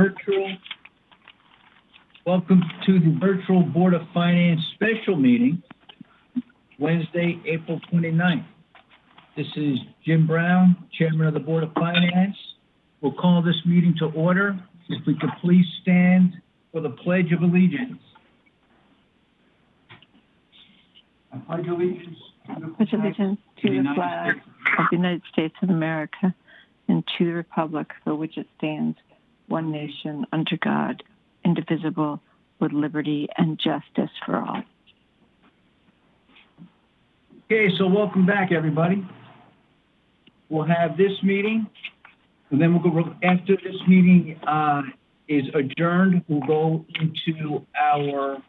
virtual. Welcome to the virtual Board of Finance special meeting, Wednesday, April 29th. This is Jim Brown, Chairman of the Board of Finance. We'll call this meeting to order. If we could please stand for the Pledge of Allegiance. I pledge allegiance to the flag of the United States of America and to the republic for which it stands, one nation, under God, indivisible, with liberty and justice for all. Okay, so welcome back, everybody. We'll have this meeting, and then we'll go, after this meeting is adjourned, we'll go into our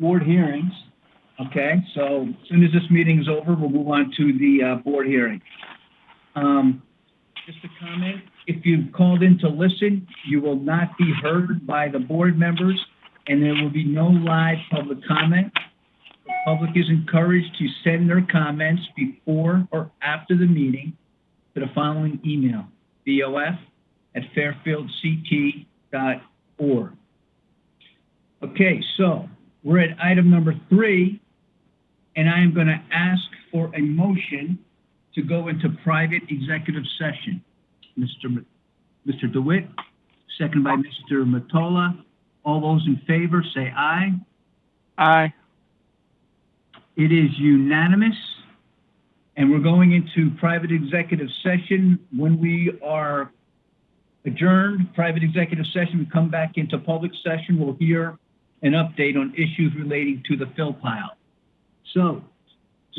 board hearings. Okay, so as soon as this meeting is over, we'll move on to the board hearing. Just a comment, if you've called in to listen, you will not be heard by the board members, and there will be no live public comment. The public is encouraged to send their comments before or after the meeting to the following email, bof@fairfieldct.org. Okay, so we're at item number 3, and I am going to ask for a motion to go into private executive session. Mr. DeWitt, second by Mr. Mottola. All those in favor say aye. Aye. It is unanimous, and we're going into private executive session. When we are adjourned, private executive session, we come back into public session. We'll hear an update on issues relating to the fill pile. So,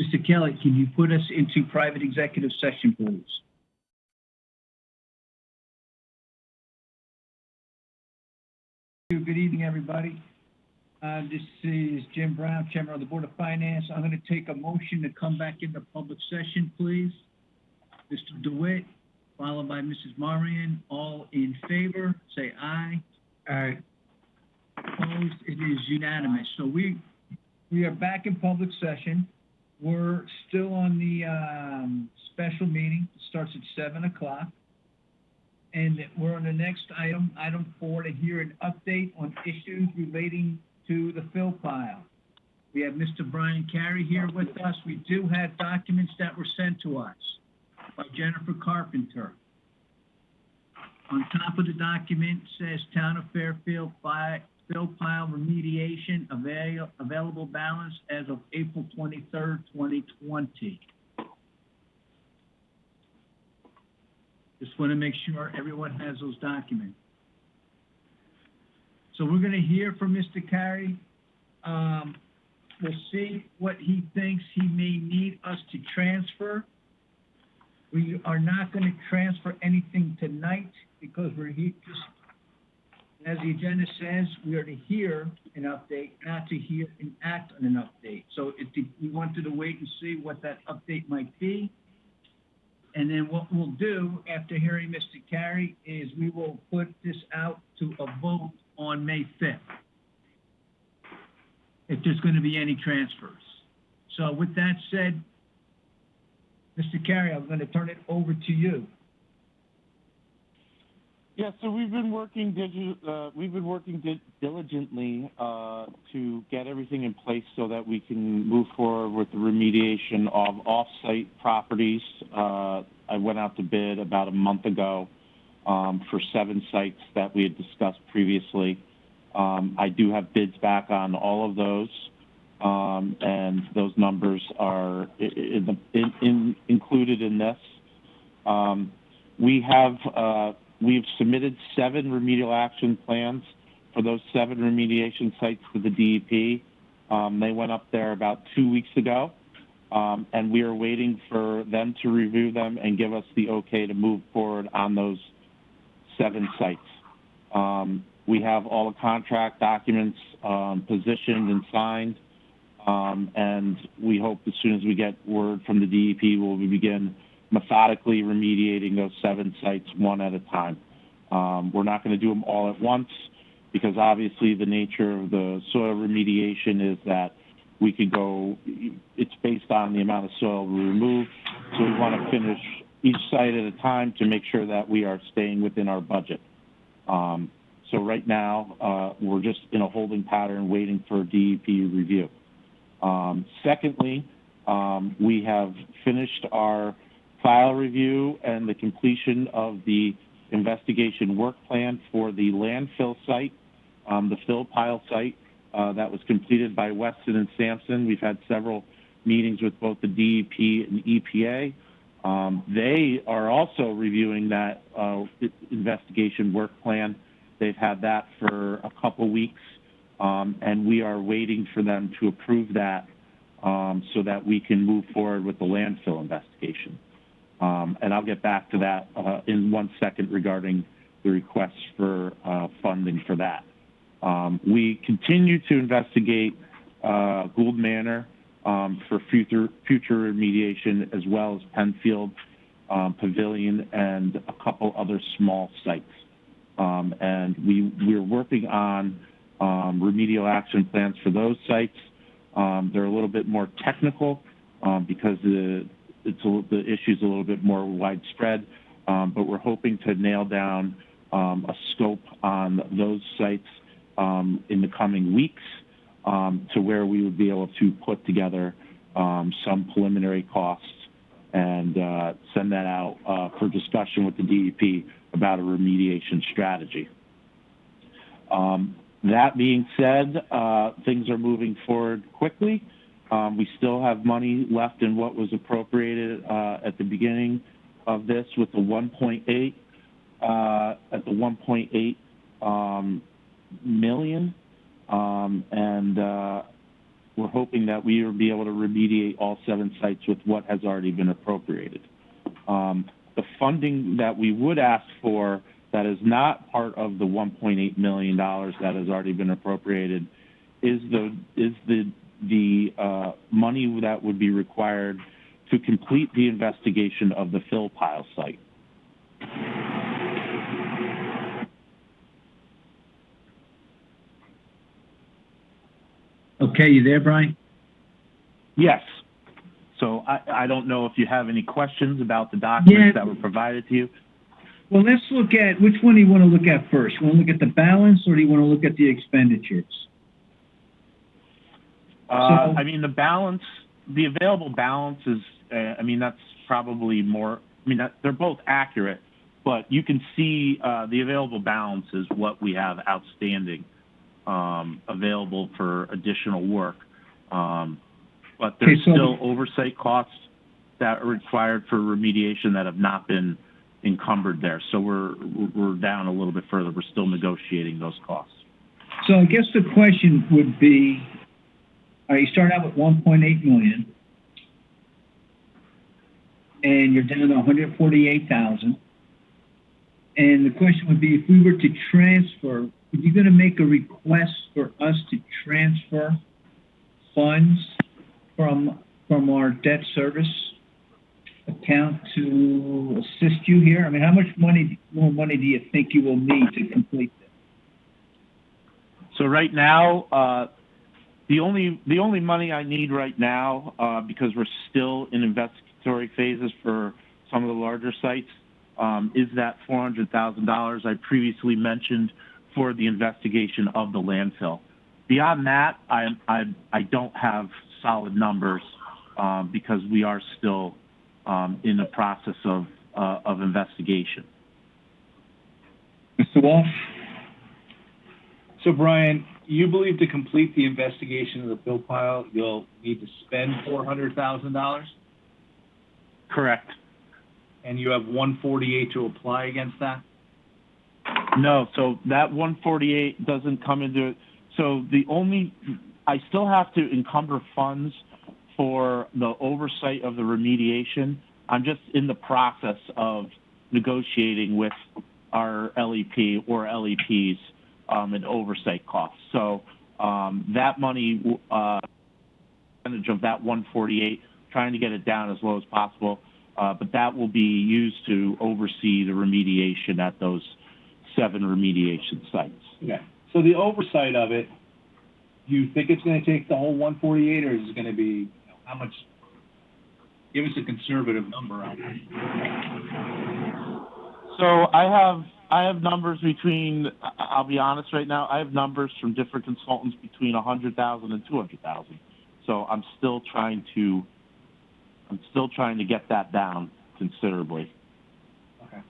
Mr. Kelly, can you put us into private executive session, please? Good evening, everybody. This is Jim Brown, Chairman of the Board of Finance. I'm going to take a motion to come back into public session, please. Mr. DeWitt, followed by Mrs. Marian. All in favor, say aye. Aye. Opposed? It is unanimous. So we are back in public session. We're still on the special meeting. It starts at 7 o'clock. And we're on the next item, item 4, to hear an update on issues relating to the fill pile. We have Mr. Brian Carey here with us. We do have documents that were sent to us by Jennifer Carpenter. On top of the document says Town of Fairfield fill pile remediation available balance as of April 23rd, 2020. Just want to make sure everyone has those documents. So we're going to hear from Mr. Carey. We'll see what he thinks he may need us to transfer. We are not going to transfer anything tonight because we're here just, as the agenda says, we are to hear an update, not to hear and act on an update. So we wanted to wait and see what that update might be. And then what we'll do after hearing Mr. Carey is we will put this out to a vote on May 5th, if there's going to be any transfers. So with that said, Mr. Carey, I'm going to turn it over to you. Yeah, so we've been working diligently to get everything in place so that we can move forward with the remediation of off-site properties. I went out to bid about a month ago for 7 sites that we had discussed previously. I do have bids back on all of those, and those numbers are included in this. We've submitted 7 remedial action plans for those 7 remediation sites to the DEP. They went up there about 2 weeks ago, and we are waiting for them to review them and give us the okay to move forward on those 7 sites. We have all the contract documents positioned and signed, and we hope as soon as we get word from the DEP, we'll begin methodically remediating those 7 sites one at a time. We're not going to do them all at once because obviously the nature of the soil remediation is that we could go, it's based on the amount of soil we remove, so we want to finish each site at a time to make sure that we are staying within our budget. So right now, we're just in a holding pattern waiting for DEP review. Secondly, we have finished our file review and the completion of the investigation work plan for the landfill site, the fill pile site. That was completed by Weston and Sampson. We've had several meetings with both the DEP and EPA. They are also reviewing that investigation work plan. They've had that for a couple weeks, and we are waiting for them to approve that so that we can move forward with the landfill investigation. And I'll get back to that in 1 second regarding the requests for funding for that. We continue to investigate Gould Manor for future remediation, as well as Penfield Pavilion and a couple other small sites. And we're working on remedial action plans for those sites. They're a little bit more technical because the issue's a little bit more widespread, but we're hoping to nail down a scope on those sites in the coming weeks to where we would be able to put together some preliminary costs and send that out for discussion with the DEP about a remediation strategy. That being said, things are moving forward quickly. We still have money left in what was appropriated at the beginning of this with the 1.8 at the 1.8 million, and we're hoping that we will be able to remediate all 7 sites with what has already been appropriated. The funding that we would ask for that is not part of the $1.8 million that has already been appropriated is the money that would be required to complete the investigation of the fill pile site. Okay, you there, Brian? Yes. So I don't know if you have any questions about the documents that were provided to you. Well, let's look at, which one do you want to look at first? You want to look at the balance, or do you want to look at the expenditures? I mean, the balance, the available balance is, I mean, that's probably more, I mean, they're both accurate, but you can see the available balance is what we have outstanding available for additional work. But there's still oversight costs that are required for remediation that have not been encumbered there. So we're down a little bit further. We're still negotiating those costs. So I guess the question would be, you start out with 1.8 million, and you're down to 148,000. And the question would be, if we were to transfer, are you going to make a request for us to transfer funds from our debt service account to assist you here? I mean, how much more money do you think you will need to complete this? So right now, the only money I need right now, because we're still in investigatory phases for some of the larger sites, is that $400,000 I previously mentioned for the investigation of the landfill. Beyond that, I don't have solid numbers because we are still in the process of investigation. Mr. Walsh? So, Brian, you believe to complete the investigation of the fill pile, you'll need to spend $400,000? Correct. And you have 148 to apply against that? No, so that 148 doesn't come into it. So I still have to encumber funds for the oversight of the remediation. I'm just in the process of negotiating with our LEP or LEPs and oversight costs. So that money, percentage of that 148, trying to get it down as low as possible, but that will be used to oversee the remediation at those 7 remediation sites. Okay. So the oversight of it, do you think it's going to take the whole 148, or is it going to be, how much? Give us a conservative number on that. So I have I have numbers between, I'll be honest right now, I have numbers from different consultants between 100,000 and 200,000. So I'm still trying to get that down considerably. Okay.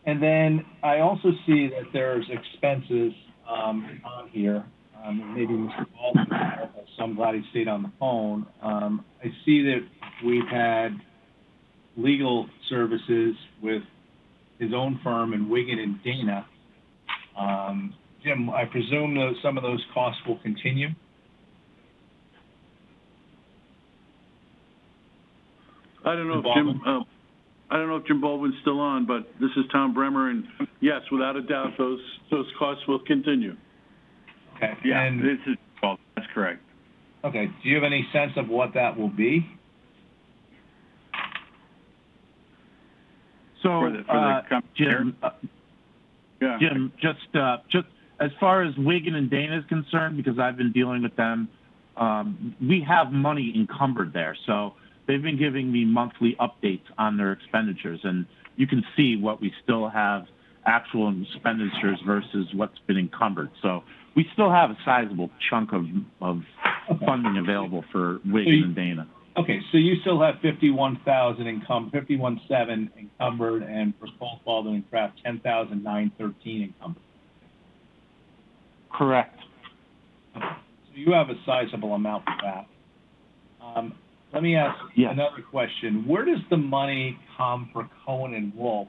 And then I also see that there's expenses on here. Maybe Mr. Baldwin can help us, so I'm glad he stayed on the phone. I see that we've had legal services with his own firm in Wigan and Dana. Jim, I presume some of those costs will continue? I don't know if Jim Baldwin's still on, but this is Tom Bremer, and yes, without a doubt, those costs will continue. Okay. Yeah, And, this is Baldwin. That's correct. okay, do you have any sense of what that will be? So, Jim, Yeah. Jim, just as far as Wigan and Dana is concerned, because I've been dealing with them, we have money encumbered there. So they've been giving me monthly updates on their expenditures, and you can see what we still have actual expenditures versus what's been encumbered. So we still have a sizable chunk of funding available for Wigan and Dana. Okay, so you still have 51,700 encumbered, and for Colt, Baldwin and Kraft, 10,913 encumbered. Correct. So you have a sizable amount for that. Let me ask another question. Where does the money come for Cohen and Wolf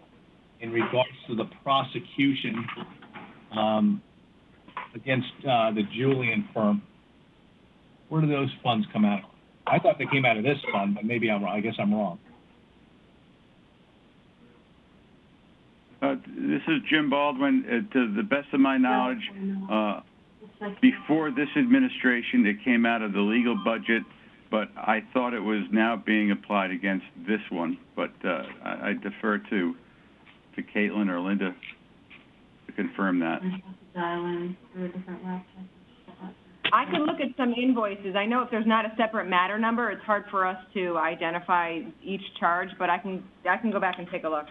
in regards to the prosecution against the Julian firm? Where do those funds come out of? I thought they came out of this fund, but maybe I'm wrong. I guess I'm wrong. This is Jim Baldwin. To the best of my knowledge, before this administration, it came out of the legal budget, but I thought it was now being applied against this one. But I defer to Caitlin or Linda to confirm that. I can look at some invoices. I know if there's not a separate matter number, it's hard for us to identify each charge, but I can go back and take a look.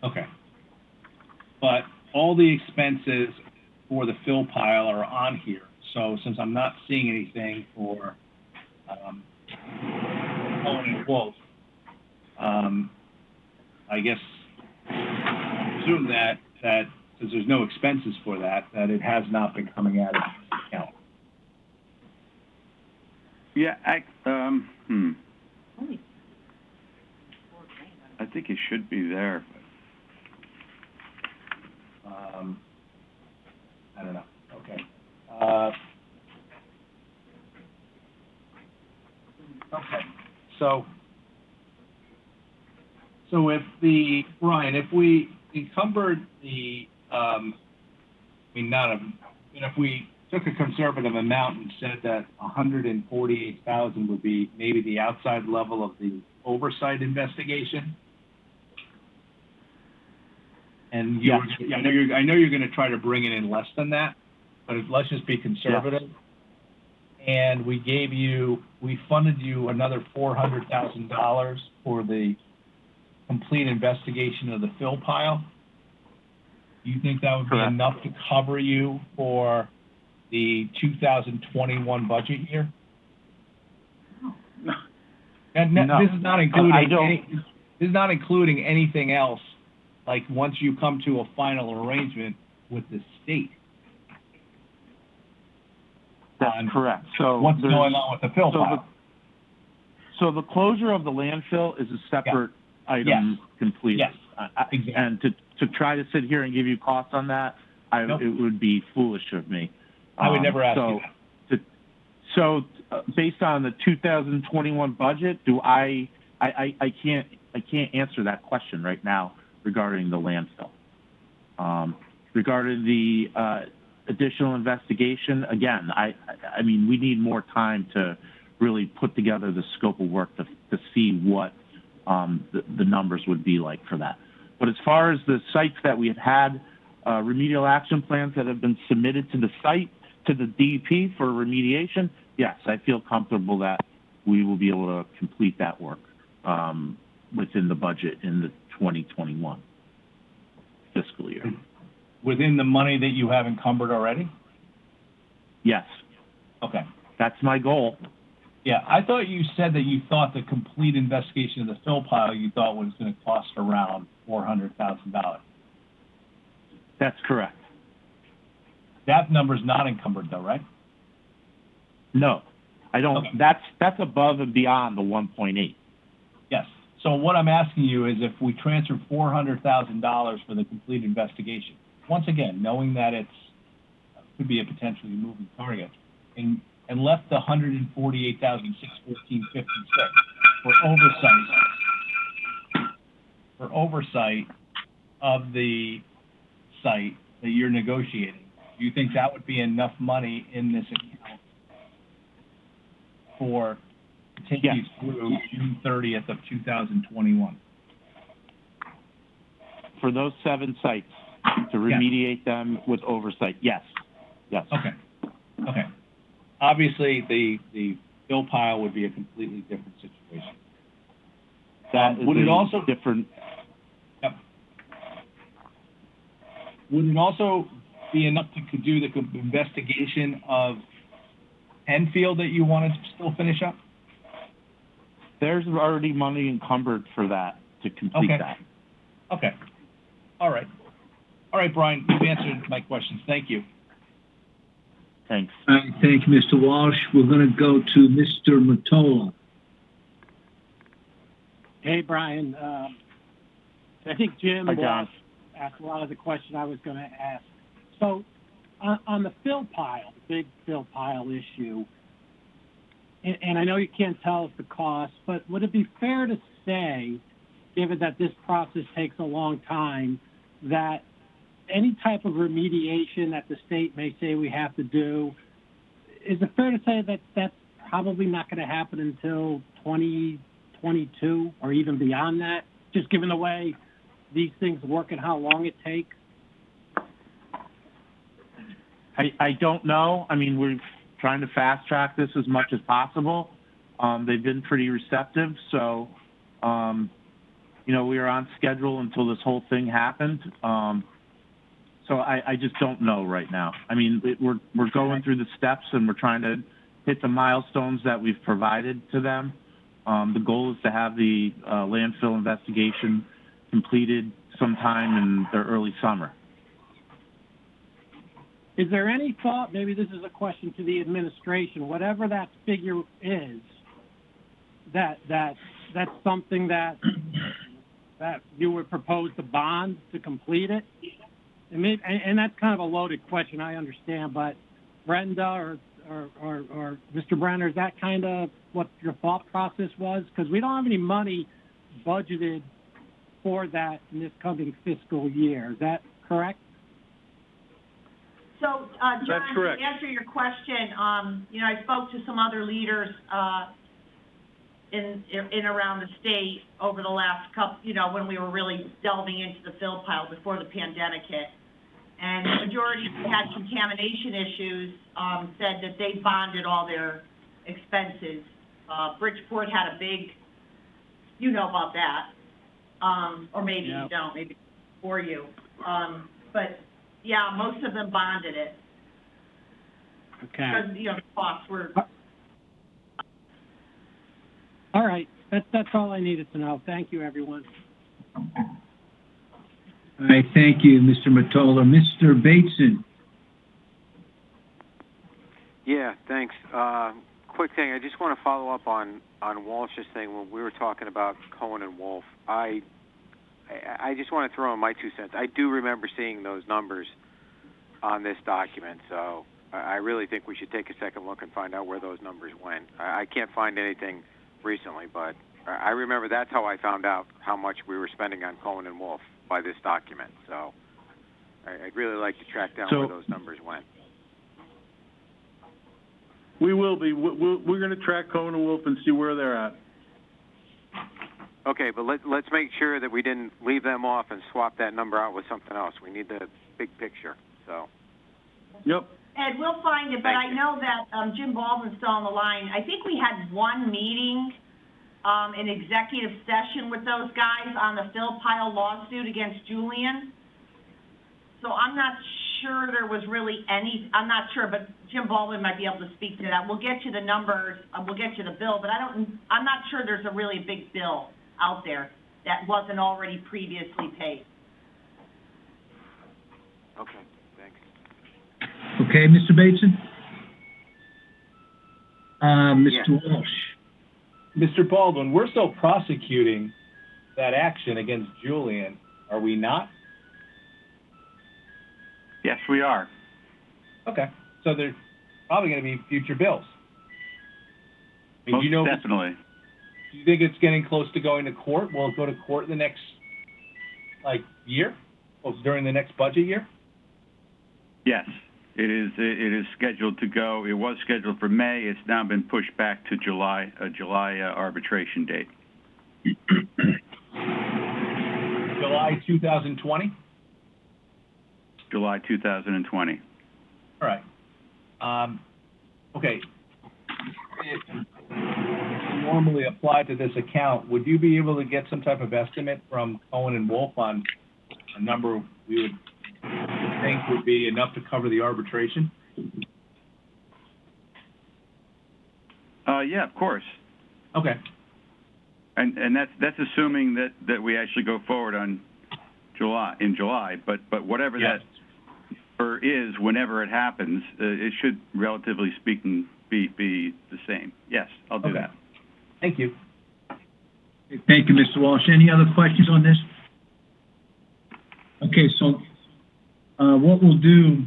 Okay. But all the expenses for the fill pile are on here. So since I'm not seeing anything for Cohen and Wolf, I guess assume that since there's no expenses for that it has not been coming out of the account. Yeah, I think it should be there. I don't know. Okay. Okay. So if we encumbered the, if we took a conservative amount and said that 148,000 would be maybe the outside level of the oversight investigation. And I know you're going to try to bring it in less than that, but let's just be conservative. Yeah. And we funded you another $400,000 for the complete investigation of the fill pile. Do you think that would be enough to cover you for the 2021 budget year? No. And no. This is not including anything else. Like once you come to a final arrangement with the state. That's correct. So what's going on with the fill pile? So the closure of the landfill is a separate item completely. Yes. Exactly. And to try to sit here and give you costs on that, it would be foolish of me. I would never ask you that. So based on the 2021 budget, I can't answer that question right now regarding the landfill. Regarding the additional investigation, again, I mean, we need more time to really put together the scope of work to see what the numbers would be like for that. But as far as the sites that we have had remedial action plans that have been submitted to the site, to the DEP for remediation, yes, I feel comfortable that we will be able to complete that work within the budget in the 2021 fiscal year. Within the money that you have encumbered already? Yes, Okay. that's my goal. Yeah, I thought you said that you thought the complete investigation of the fill pile you thought was going to cost around $400,000. That's correct. That number's not encumbered though, right? No, I don't, Okay. that's above and beyond the 1.8. Yes. So what I'm asking you is if we transfer $400,000 for the complete investigation, once again, knowing that it's could be a potentially moving target, and left the $148,614.56 for oversight of the site that you're negotiating, do you think that would be enough money in this account to take you through June 30th of 2021? For those 7 sites, to remediate them with oversight, yes. Okay. Obviously, the fill pile would be a completely different situation. That is would it also different. Yep. Would it also be enough to do the investigation of Enfield that you wanted to still finish up? There's already money encumbered for that, to complete that. Okay. All right, Brian, you've answered my questions. Thank you. Thanks. All right, thank you, Mr. Walsh. We're gonna go to Mr. Mottola. Hey, Brian. I think Jim Hi, John. asked a lot of the question I was going to ask. So, on the fill pile, the big fill pile issue, and I know you can't tell us the cost, but would it be fair to say, given that this process takes a long time, that any type of remediation that the state may say we have to do, is it fair to say that that's probably not going to happen until 2022 or even beyond that, just given the way these things work and how long it takes? I don't know. I mean, we're trying to fast track this as much as possible. They've been pretty receptive, so, we were on schedule until this whole thing happened. So I just don't know right now. I mean, we're going through the steps and we're trying to hit the milestones that we've provided to them. The goal is to have the landfill investigation completed sometime in the early summer. Is there any thought, maybe this is a question to the administration, whatever that figure is, that's something that you would propose to bond to complete it? And that's kind of a loaded question, I understand, but Brenda or Mr. Brenner, is that kind of what your thought process was? Because we don't have any money budgeted for that in this coming fiscal year. Is that correct? So, John, That's correct. to answer your question, I spoke to some other leaders in around the state over the last couple, when we were really delving into the fill pile before the pandemic hit. And the majority who had contamination issues said that they bonded all their expenses. Bridgeport had a big, you know about that, or maybe you don't, maybe for you. But yeah, most of them bonded it. Okay. Because, the costs were. All right. That's all I needed to know. Thank you, everyone. All right, thank you, Mr. Mottola. Mr. Bateson. Yeah, thanks. Quick thing, I just want to follow up on Walsh's thing when we were talking about Cohen and Wolf. I just want to throw in my 2 cents. I do remember seeing those numbers on this document, so I really think we should take a second look and find out where those numbers went. I can't find anything recently, but I remember that's how I found out how much we were spending on Cohen and Wolf, by this document. So I'd really like to track down where those numbers went. We will be. We're going to track Cohen and Wolf and see where they're at. Okay, but let's make sure that we didn't leave them off and swap that number out with something else. We need the big picture. So. Yep. Ed, we'll find it, but Thank I you. know that Jim Baldwin's still on the line. I think we had one meeting an executive session with those guys on the Phil Pyle lawsuit against Julian. So I'm not sure there was really any, I'm not sure, but Jim Baldwin might be able to speak to that. We'll get you the numbers, we'll get you the bill, but I'm not sure there's a really big bill out there that wasn't already previously paid. Okay, thanks. Okay, Mr. Bateson? Mr. Walsh? Mr. Baldwin, we're still prosecuting that action against Julian, are we not? Yes, we are. Okay, so there's probably going to be future bills. I mean, Most do you know, definitely. do you think it's getting close to going to court? Will it go to court in the next, year? Or during the next budget year? Yes, it is scheduled to go. It was scheduled for May. It's now been pushed back to July arbitration date. July 2020? July 2020. All right. Okay. If normally applied to this account, would you be able to get some type of estimate from Cohen and Wolf on a number we would think would be enough to cover the arbitration? Yeah, of course. Okay. And that's assuming that we actually go forward in July. But whatever Yes. that number is, whenever it happens, it should, relatively speaking, be the same. Yes, I'll do that. Thank you. Thank you, Mr. Walsh. Any other questions on this? Okay, so, what we'll do,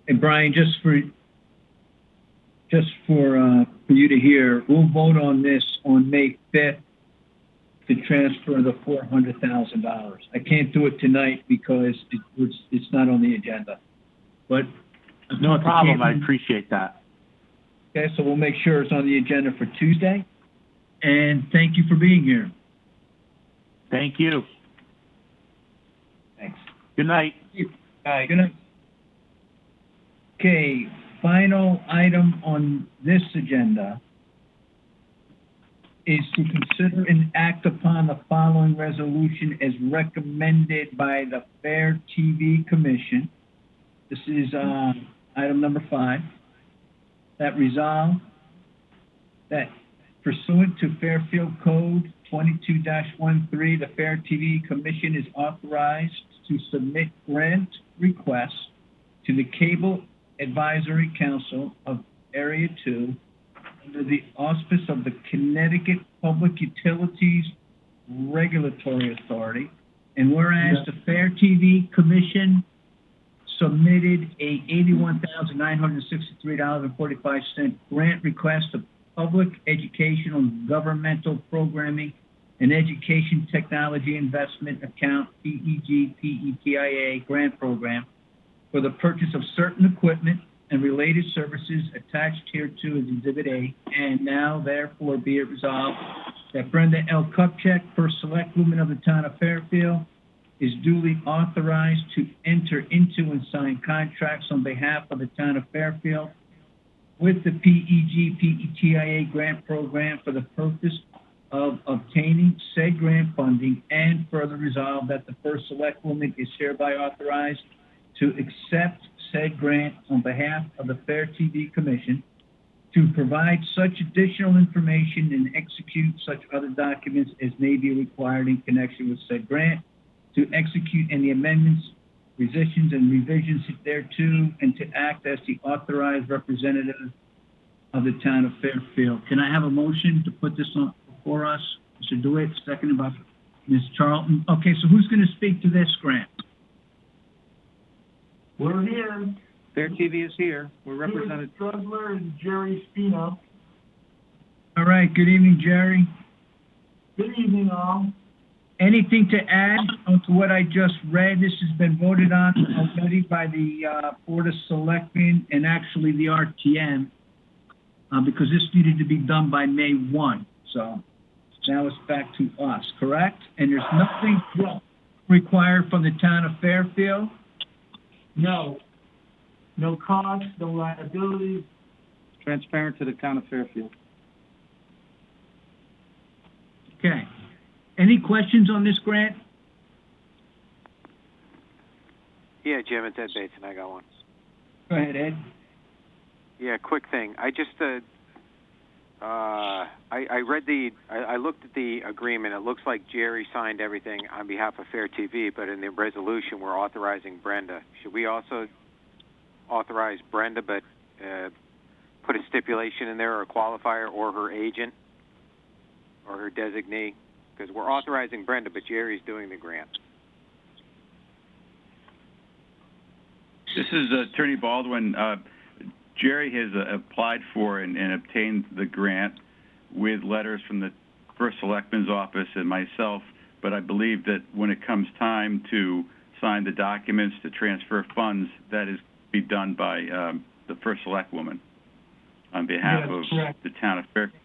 and Brian, just for you to hear, we'll vote on this on May 5th to transfer the $400,000. I can't do it tonight because it's not on the agenda. But No problem, I appreciate that. Okay, so we'll make sure it's on the agenda for Tuesday. And thank you for being here. Thank you. Thanks. Good night. Bye. Good night. Okay, final item on this agenda is to consider and act upon the following resolution as recommended by the FairTV Commission. This is item number 5. That resolve that pursuant to Fairfield Code 22-13, the FairTV Commission is authorized to submit grant requests to the Cable Advisory Council of Area 2 under the auspice of the Connecticut Public Utilities Regulatory Authority. And whereas the FairTV Commission submitted a $81,963.45 grant request to Public Educational and Governmental Programming and Education Technology Investment Account, PEG-PETIA grant program for the purchase of certain equipment and related services attached here to as Exhibit A, and now therefore be it resolved that Brenda L. Kupchak, first select woman of the town of Fairfield, is duly authorized to enter into and sign contracts on behalf of the town of Fairfield with the PEG-PETIA grant program for the purpose of obtaining said grant funding, and further resolve that the first select woman is hereby authorized to accept said grant on behalf of the FairTV Commission, to provide such additional information and execute such other documents as may be required in connection with said grant, to execute any amendments, rescissions, and revisions thereto, and to act as the authorized representative of the town of Fairfield. Can I have a motion to put this on before us? Mr. DeWitt, seconded by Ms. Charlton. Okay, so who's going to speak to this grant? We're here. FairTV is here. We're represented. Strudler and Jerry Spino. All right, good evening, Jerry. Good evening, all. Anything to add to what I just read? This has been voted on already by the Board of Selectmen and actually the RTM, because this needed to be done by May 1. So now it's back to us, correct? And there's nothing required from the town of Fairfield? No. No cost, no liabilities. Transparent to the town of Fairfield. Okay. Any questions on this grant? Yeah, Jim, it's Ed Bateson. I got one. Go ahead, Ed. Yeah, quick thing. I just, I looked at the agreement. It looks like Jerry signed everything on behalf of FairTV, but in the resolution, we're authorizing Brenda. Should we also authorize Brenda, but put a stipulation in there or a qualifier or her agent or her designee? Because we're authorizing Brenda, but Jerry's doing the grant. This is Attorney Baldwin. Jerry has applied for and obtained the grant with letters from the First Selectman's office and myself, but I believe that when it comes time to sign the documents to transfer funds, that is be done by the First Selectwoman on behalf of the town of Fairfield.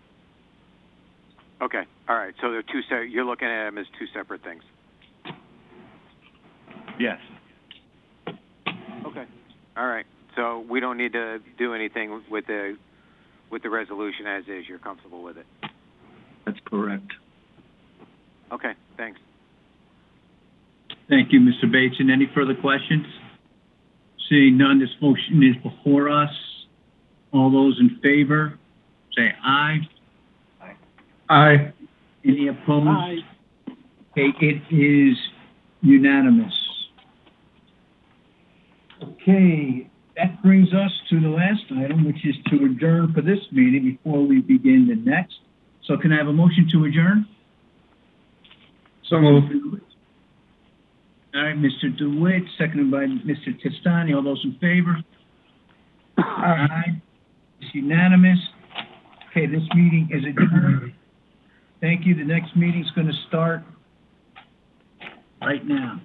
Okay, all right. So they're two. You're looking at them as two separate things. Yes. Okay. All right. So we don't need to do anything with the resolution as is. You're comfortable with it. That's correct. Okay. Thanks. Thank you, Mr. Bateson. Any further questions? Seeing none, this motion is before us. All those in favor, say aye. Aye. Aye. Any opposed? Aye. Okay, it is unanimous. Okay, that brings us to the last item, which is to adjourn for this meeting before we begin the next. So can I have a motion to adjourn? So moved. All right, Mr. DeWitt, seconded by Mr. Testani. All those in favor? Aye. It's unanimous. Okay, this meeting is adjourned. Thank you. The next meeting's going to start right now.